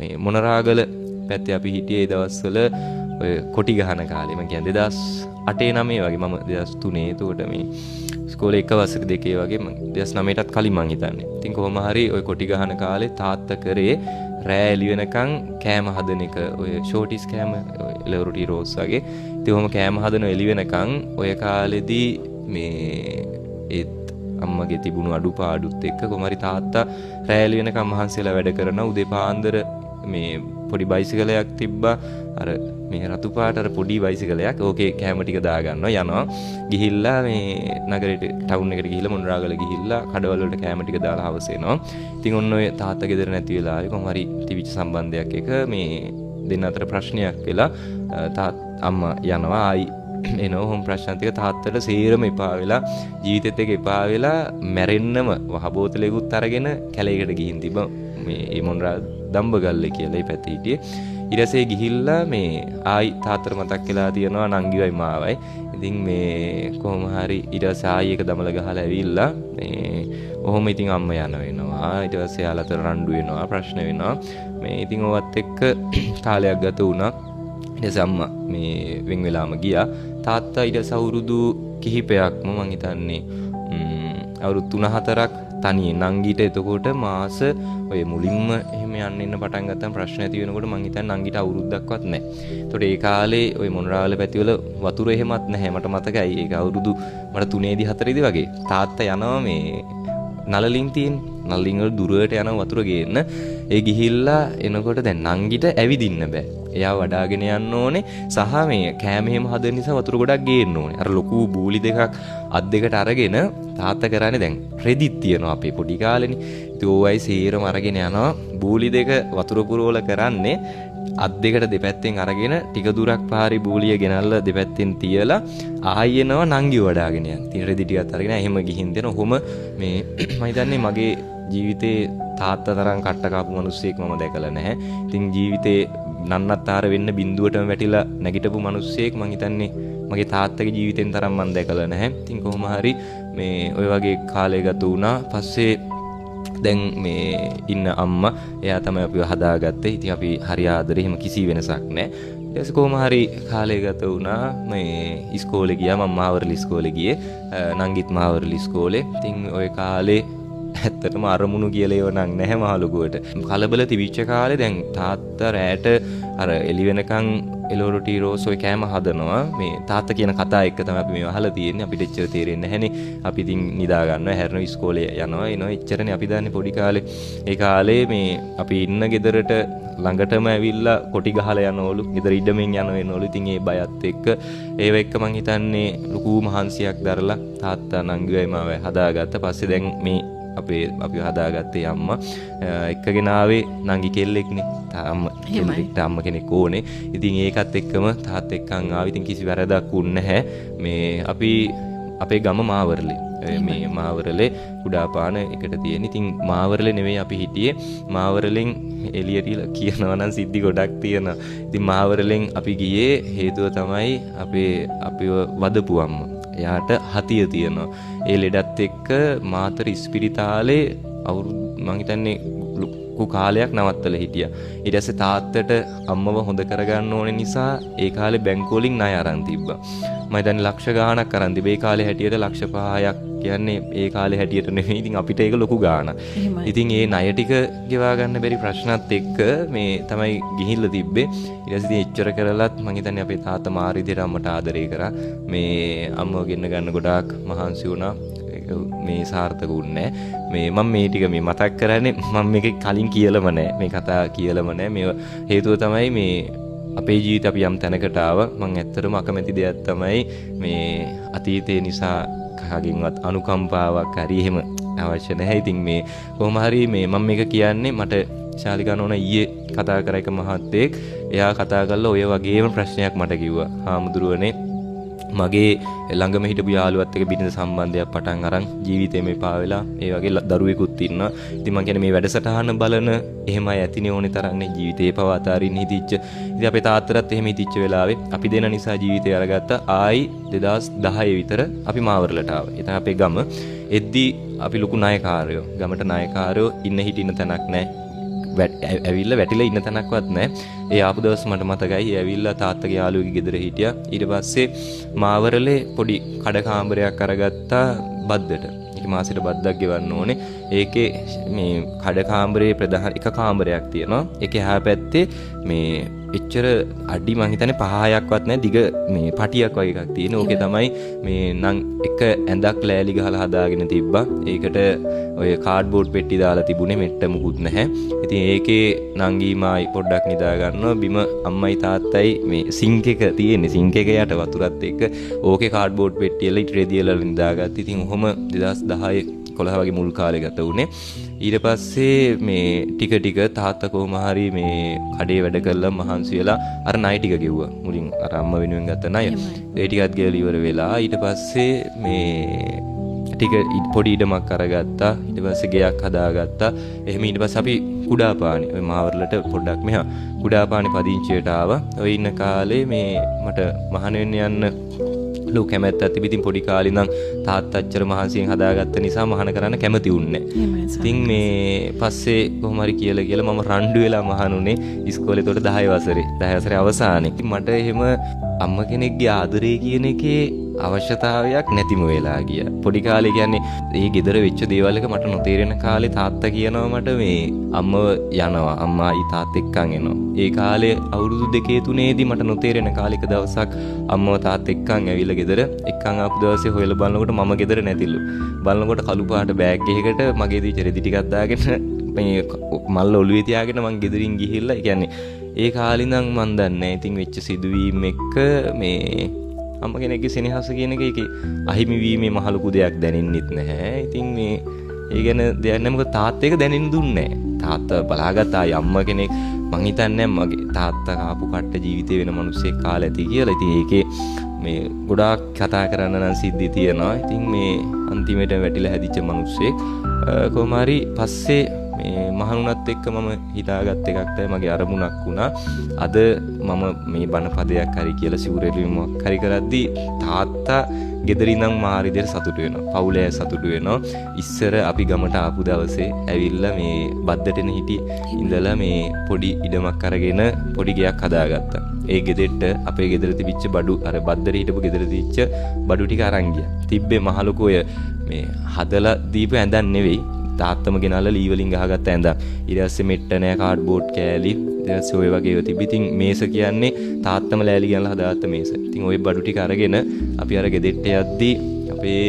මේ මොනරාගල පැත්තේ අපි හිටියේ ඒ දවස්වල ඔය කොටි ගහන කාලේ. මම කියන්නේ 2008 9 වගේ. මම 2003 එතකොට මේ ඉස්කෝලේ එක වසර දෙකේ වගේ 2009ටත් කලින් මං හිතන්නේ. ඉතින් කොහොම හරි ඔය කොටි ගහන කාලේ තාත්තා කරේ රෑ එළි වෙනකන් කෑම හදන එක. ඔය ෂෝටිස් කෑම එළවලු රෝස් වගේ. ඉතින් ඔහොම කෑම හදන එළි වෙනකන් ඔය කාලෙදී මේ ඒත් අම්මගේ තිබුණු අඩුපාඩුත් එක්ක කොහොම හරි තාත්තා රෑ එළි වෙනකන් මහන්සියලා වැඩ කරන උදේ පාන්දර මේ පොඩි බයිසිකලයක් තිබ්බා. අර මේ රතු පාට අර පොඩි බයිසිකලයක්. ඕකේ කැම ටික දාගන්නවා යනවා. ගිහිල්ලා මේ නගරෙට ටවුන් එකට ගිහිල්ලා මොනරාගල ගිහිල්ලා කඩවල වලට කැම ටික දාලා හවස එනවා. ඉතින් ඔන්න ඔය තාත්තා ගෙදර නැති වෙලාවේ කොහොම හරි තිබිච්ච සම්බන්ධයක් එක මේ දෙන්න අතර ප්‍රශ්නයක් වෙලා අම්මා යනවා ආයි එනවා. ඔහොම ප්‍රශ්න ටික තාත්තට සේරම එපා වෙලා ජීවිතෙත් එක එපා වෙලා මැරෙන්නම වහ බෝතලෙකුත් අරගෙන කැලේකට ගිහින් තිබ්බා. මේ මොනරා දම්බගල්ලේ කියලා ඒ පැත්තේ හිටියේ. ඊටසේ ගිහිල්ලා මේ ආයි තාත්තට මතක් වෙලා තියෙනවා නංගිවයි මාවයි. ඉතින් මේ කොහොම හරි ඊටසේ ආයි එක දමල ගහලා ඇවිල්ලා මේ ඔහොම ඉතින් අම්මා යන වෙනවා. ඊට පස්සේ යාලට රණ්ඩු වෙනවා ප්‍රශ්න වෙනවා. මේ ඉතින් ඔවත් එක්ක කාලයක් ගත වුණා. ඊට පස්සේ අම්මා මේ වෙන් වෙලාම ගියා. තාත්තා ඊට අවුරුදු කිහිපයක්ම මං හිතන්නේ අවුරුදු 3-4ක් තනියෙන් නංගිට එතකොට මාස ඔය මුලින්ම එහෙම යන්න ඉන්න පටන් ගත්තම ප්‍රශ්න ඇති වෙනකොට මං හිතන්නේ නංගිට අවුරුද්දක්වත් නැහැ. ඒතකොට ඒ කාලේ ඔය මොනරාවල පැතිවල වතුර එහෙමත් නැහැ. මට මතකයි ඒක අවුරුදු මට 3ේදී 4ේදී වගේ තාත්තා යනවා මේ නලලින් තියෙන නලලින් වල දුරට යන වතුර ගේන්න. ඒ ගිහිල්ලා එනකොට දැන් නංගිට ඇවිදින්න බෑ. එයා වඩාගෙන යන්න ඕනේ සහ මේ කෑම එහෙම හදන නිසා වතුර ගොඩක් ගේන්න ඕනේ. අර ලොකු බූලි දෙකක් අත් දෙකට අරගෙන තාත්තා කරන්නේ දැන් රෙදිත් තියනවා අපේ පොඩි කාලේනේ. ඉතින් ඕවයි සීරම අරගෙන යනවා. බූලි දෙක වතුර පුරවල කරන්නේ අත් දෙකට දෙපැත්තෙන් අරගෙන ටික දුරක් පාරේ බූලිය ගෙනල්ලා දෙපැත්තෙන් තියලා ආයෙ එනවා නංගි වඩාගෙන යන. ඉතින් රෙදි ටිකත් අරගෙන එහෙම ගිහින් දෙන. ඔහොම මේ මම හිතන්නේ මගේ ජීවිතේ තාත්තා තරම් කට්ට කාපු මිනිස්සෙක් මම දැකලා නැහැ. ඉතින් ජීවිතේ නන්නත්තර වෙන්න බිඳුවටම වැටිලා නැගිටපු මිනිස්සෙක් මම හිතන්නේ මගේ තාත්තගේ ජීවිතෙන් තරම් මම දැකලා නැහැ. ඉතින් කොහොම හරි මේ ඔය වගේ කාලය ගත වුණා. පස්සේ දැන් මේ ඉන්න අම්මා එයා තමයි අපිව හදාගත්තේ. ඉතින් අපි හරි ආදරේ එහෙම කිසි වෙනසක් නැහැ. ඊට පස්සේ කොහොම හරි කාලය ගත වුණා. මේ ඉස්කෝලේ ගියා. මම මාවරලි ඉස්කෝලේ ගියේ. නංගිත් මාවරලි ඉස්කෝලේ. ඉතින් ওই කාලේ ඇත්තටම අරමුණු කියලා ඒව නම් නැහැ මහලුකුවට. කලබල තිබිච්ච කාලේ දැන් තාත්තා රැට අර එළි වෙනකන් එළවලු රෝස් ඔය කෑම හදනවා. මේ තාත්තා කියන කතා එක්ක තමයි අපි මේව අහලා තියෙන්නේ. අපිට එච්චර තේරෙන්නේ නැහැනේ. අපි ඉතින් නිදා ගන්නවා, හැරෙනවා, ඉස්කෝලේ යනවා, එනවා. එච්චරනේ අපි දන්නේ පොඩි කාලේ. ඒ කාලේ මේ අපි ඉන්න ගෙදරට ළඟටම ඇවිල්ලා කොටි ගහලා යනවලු. ගෙදර ඉඩමෙන් යන වෙනවලු. ඉතින් ඒ බයත් එක්ක ඒව එක්ක මං හිතන්නේ ලොකු මහන්සියක් දරලා තාත්තා නංගිවයි මාවයි හදාගත්ත. පස්සේ දැන් මේ අපි හදාගත්තේ අම්මා එක්කගෙන ආවේ නංගි කෙල්ලෙක්නේ. අම්ම කෙනෙක් ඕනේ. ඉතින් ඒකත් එක්කම තාත් එක්කන් ආවේ. ඉතින් කිසි වැරදක් වුන්නේ නැහැ. මේ අපි අපේ ගම මාවරලේ. මේ මාවරලේ කුඩාපාන එකට තියෙන. ඉතින් මාවරලේ නෙවෙයි අපි හිටියේ. මාවරලෙන් එළියට කියනවා නම් සිද්ධි ගොඩක් තියෙනවා. ඉතින් මාවරලෙන් අපි ගියේ හේතුව තමයි අපිව වදපු අම්මා. එයාට හතිය තියෙනවා. ඒ ලෙඩත් එක්ක මාතර ඉස්පිරිතාලේ අවුරුදු මං හිතන්නේ ලොකු කාලයක් නවත්තලා හිටියා. ඊට පස්සේ තාත්තට අම්මව හොඳ කරගන්න ඕනේ නිසා ඒ කාලේ බැංකුව වලින් ණය අරන් තිබ්බා. මම හිතන්නේ ලක්ෂ ගාණක් අරන් තිබ්බා. ඒ කාලේ හැටියට ලක්ෂ 5ක් කියන්නේ ඒ කාලේ හැටියට නෙවෙයි. ඉතින් අපිට ඒක ලොකු ගාණක්. ඉතින් ඒ ණය ටික ගෙවා ගන්න බැරි ප්‍රශ්නත් එක්ක මේ තමයි ගිහිල්ලා තිබ්බේ. ඊට පස්සේ එච්චර කරලත් මම හිතන්නේ අපේ තාත්තා මාරි විදිහට අම්මට ආදරේ කරා. මේ අම්මව ගෙන්න ගන්න ගොඩාක් මහන්සි වුණා. මේ සාර්ථක වුණේ මේ මම මේ ටික මේ මතක් කරන්නේ මම මේක කලින් කියලාම නැහැ. මේ කතා කියලාම නැහැ. මේ හේතුව තමයි මේ අපේ ජීවිතේ අපි යම් තැනකට ආවා. මම ඇත්තටම අකමැති දෙයක් තමයි මේ අතීතේ නිසා කාගෙන්වත් අනුකම්පාවක් හරි එහෙම අවශ්‍ය නැහැ. ඉතින් මේ කොහොම හරි මේ මම මේක කියන්නේ මට ශාලිකා නෝනා ඊයේ කතා කර එක මහත්තයෙක් එයා කතා කරලා ඔය වගේම ප්‍රශ්නයක් මට කිව්වා. හාමුදුරුවනේ මගේ ළඟම හිටපු යාළුවත් එක්ක බිරිඳ සම්බන්ධයක් පටන් අරන් ජීවිතේම එපා වෙලා ඒ වගේ දරුවෙකුත් ඉන්නවා. ඉතින් මම කියන්නේ මේ වැඩසටහන බලන එහෙමයි ඇතිනේ ඕනේ තරන්නේ ජීවිතේ පව අතාරින්න හිතිච්ච. ඉතින් අපේ තාත්තටත් එහෙම හිතිච්ච වෙලාවේ අපි දෙන නිසා ජීවිතේ අරගත්තා. ආයි 2010 විතර අපි මාවරලට ආවා. ඒ තමයි අපේ ගම. එද්දි අපි ලොකු ණයකාරයෝ. ගමට ණයකාරයෝ ඉන්න හිටින්න තැනක් නැහැ. ඇවිල්ලා වැටිලා ඉන්න තැනක්වත් නැහැ. ඒ ආපු දවස් මට මතකයි. ඒ ඇවිල්ලා තාත්තගේ යාළුවෙකුගේ ගෙදර හිටියා. ඊට පස්සේ මාවරලේ පොඩි කඩ කාමරයක් අරගත්තා බද්දට. ඒක මාසෙට බද්දක් ගෙවන්න ඕනේ. ඒකේ මේ කඩ කාමරේ ප්‍රධාන එක කාමරයක් තියෙනවා. ඒකේ එහා පැත්තේ මේ එච්චර අඩි මං හිතන්නේ 5ක්වත් නැහැ දිග මේ පටියක් වගේ එකක් තියෙන. ඕකේ තමයි මේ නම් එක ඇඳක් ලෑලි ගහලා හදාගෙන තිබ්බා. ඒකට ඔය කාඩ්බෝඩ් පෙට්ටි දාලා තිබුණේ මෙට්ට මුකුත් නැහැ. ඉතින් ඒකේ නංගීමායි පොඩ්ඩක් නිදා ගන්නවා. බිම අම්මයි තාත්තයි මේ සිංක් එක තියෙන්නේ. සිංක් එක යට වතුරත් එක්ක ඕකේ කාඩ්බෝඩ් පෙට්ටිය වල ඉට රෙදියලා නිදාගත්තා. ඉතින් ඔහොම 2010 11 වගේ මුල් කාලේ ගත වුණේ. ඊට පස්සේ මේ ටික තාත්තා කොහොම හරි මේ කඩේ වැඩ කරලා මහන්සි වෙලා අර ණය ටික ගෙව්වා. මුලින් අර අම්මා වෙනුවෙන් ගත්ත ණය. ඒ ටිකත් ගෙවලා ඉවර වෙලා ඊට පස්සේ මේ ටික පොඩි ඉඩමක් අරගත්තා. ඊට පස්සේ ගෙයක් හදාගත්තා. එහෙම ඊට පස්සේ අපි කුඩාපානේ ඔය මාවරලට පොඩ්ඩක් මෙහා කුඩාපානේ පදිංචියට ආවා. ඔය ඉන්න කාලේ මේ මට මහාන වෙන්න යන්න ලෝක කැමැත්තක් තිබිතින් පොඩි කාලේ ඉඳන් තාත්තා අච්චර මහන්සියෙන් හදාගත්ත නිසා මහාන කරන්න කැමති වුන්නේ නැහැ. ඉතින් මේ පස්සේ කොහොම හරි කියලා මම රණ්ඩු වෙලා මහානුනේ ඉස්කෝලේ උඩ 10 වසරේ. 10 වසරේ අවසානයේ. ඉතින් මට එහෙම අම්මා කෙනෙක්ගේ ආදරේ කියන එකේ අවශ්‍යතාවයක් නැතිම වෙලා ගියා. පොඩි කාලේ කියන්නේ ඒ ගෙදර වෙච්ච දේවල් එක මට නොතේරෙන කාලේ තාත්තා කියනවා මට මේ අම්මව යනවා. අම්මායි තාත්තා එක්කන් එනවා. ඒ කාලේ අවුරුදු 2-3ේදී මට නොතේරෙන කාලෙක දවසක් අම්මව තාත්තා එක්කන් ඇවිල්ලා ගෙදර එක්කන් ආපු දවසේ හොයලා බලනකොට මම ගෙදර නැතිලු. බලනකොට කළු පාට බෑග් එකකට මගේ දී රෙදි ටිකක් දාගෙන මේ මල්ල ඔළුවේ තියාගෙන මං ගෙදරින් ගිහිල්ලා කියන්නේ ඒ කාලේ ඉඳන් මන් දන්නේ ඉතින් වෙච්ච සිදුවීම් එක්ක මේ අම්ම කෙනෙක්ගේ සෙනෙහස කියන එක ඒකේ අහිමි වීමේ මහ ලොකු දෙයක් දැනෙන්නෙත් නැහැ. ඉතින් මේ ඒ ගැන දෙයක් නැහැ. මොකද තාත්තා එක දැනෙන්න දුන්නේ නැහැ. තාත්තා බලාගත්තා අම්ම කෙනෙක් මං හිතන්නේ මගේ තාත්තා කාපු කට්ට ජීවිතේ වෙන මිනිස්සෙක් කාලා ඇති කියලා. ඉතින් ඒකේ මේ ගොඩාක් කතා කරන්න නම් සිද්ධි තියෙනවා. ඉතින් මේ අන්තිමට වැටිලා හැදිච්ච මිනිස්සෙක් කොහොම හරි පස්සේ මේ මහණුනත් එක්ක මම හිතාගත් එකක් තමයි මගේ අරමුණක් වුණා. අද මම මේ බණ පදයක් හරි කියලා සිවුරෙලිමක් හරි කරද්දී තාත්තා ගෙදර ඉඳන් මාරි විදියට සතුටු වෙනවා. පවුලේ සතුටු වෙනවා. ඉස්සර අපි ගමට ආපු දවසේ ඇවිල්ලා මේ බද්දටෙන හිටි ඉඳලා මේ පොඩි ඉඩමක් අරගෙන පොඩි ගෙයක් හදාගත්තා. ඒ ගෙදෙට්ට අපේ ගෙදර තිබිච්ච බඩු අර බද්දට හිටපු ගෙදර තිබිච්ච බඩු ටික අරන් ගියා. තිබ්බේ මහලොකු ඔය මේ හදලා දීපු ඇඳන් නෙවෙයි. තාත්තම ගෙනල්ලා ලී වලින් ගහගත්ත ඇඳක්. ඊට පස්සේ මෙට්ට නෑ කාඩ්බෝඩ් කෑලි. ඊට පස්සේ ඔය වගේ ඒවා තිබ්බ. ඉතින් මේස කියන්නේ තාත්තම ලෑලි ගෙනල්ලා හදාගත්ත මේස. ඉතින් ওই බඩු ටික අරගෙන අපි අර ගෙදෙට්ට යද්දී අපේ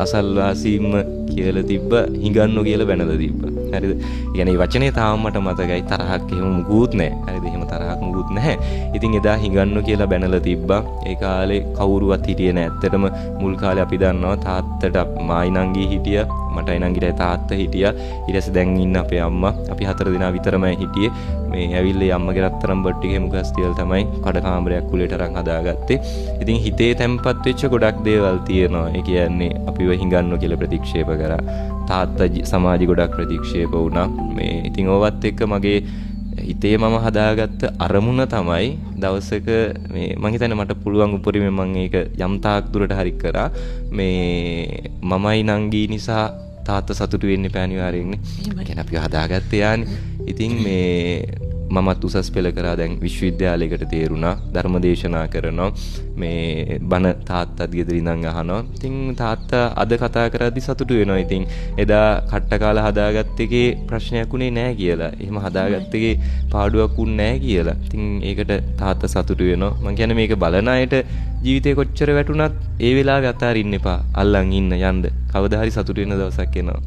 අසල්වාසීම කියලා තිබ්බ හිඟන්නෝ කියලා බැනලා තිබ්බ. හරිද? يعني මේ වචනේ තාම මට මතකයි. තරහක් එහෙම මුකුත් නැහැ. හරිද? එහෙම තරහක් මුකුත් නැහැ. ඉතින් එදා හිඟන්නෝ කියලා බැනලා තිබ්බා. ඒ කාලේ කවුරුවත් හිටියේ නැහැ. ඇත්තටම මුල් කාලේ අපි දන්නවා තාත්තට මායි නංගී හිටියා. මටයි නංගිටයි තාත්තා හිටියා. ඊට පස්සේ දැන් ඉන්න අපේ අම්මා. අපි 4 දෙනා විතරමයි හිටියේ. මේ ඇවිල්ලා අම්මගේ රත්තරන් බඩු ටික හෙමුගස් තියලා තමයි කඩ කාමරයක් කුලේට අරන් හදාගත්තේ. ඉතින් හිතේ තැම්පත් වෙච්ච ගොඩක් දේවල් තියෙනවා. ඒ කියන්නේ අපිව හිඟන්නෝ කියලා ප්‍රතික්ෂේප කරා. තාත්තා සමාජي ගොඩක් ප්‍රතික්ෂේප වුණා. මේ ඉතින් ඕවත් එක්ක මගේ හිතේ මම හදාගත්ත අරමුණ තමයි දවසක මේ මං හිතන්නේ මට පුළුවන් උපරිමයෙන් මම ඒක යම් තාක් දුරට හරි කරා. මේ මමයි නංගී නිසා තාත්තා සතුටු වෙන්න එපා අනිවාර්යෙන්නේ. ඒ කියන්නේ අපි හදාගත්තේ යානේ. ඉතින් මේ මමත් උසස් පෙළ කරා දැන් විශ්වවිද්‍යාලයකට තේරුණා. ධර්මදේශනා කරනවා. මේ බණ තාත්තත් ගෙදර ඉඳන් අහනවා. ඉතින් තාත්තා අද කතා කරද්දි සතුටු වෙනවා. ඉතින් එදා කට්ට කාලා හදාගත්ත එකේ ප්‍රශ්නයක් උනේ නැහැ කියලා. එහෙම හදාගත්ත එකේ පාඩුවක් උන්නේ නැහැ කියලා. ඉතින් ඒකට තාත්තා සතුටු වෙනවා. මං කියන්නේ මේක බලන අයට ජීවිතේ කොච්චර වැටුණත් ඒ වෙලාවේ අතාරින්න එපා. අල්ලන් ඉන්න යන්න. කවදා හරි සතුටු වෙන දවසක් එනවා.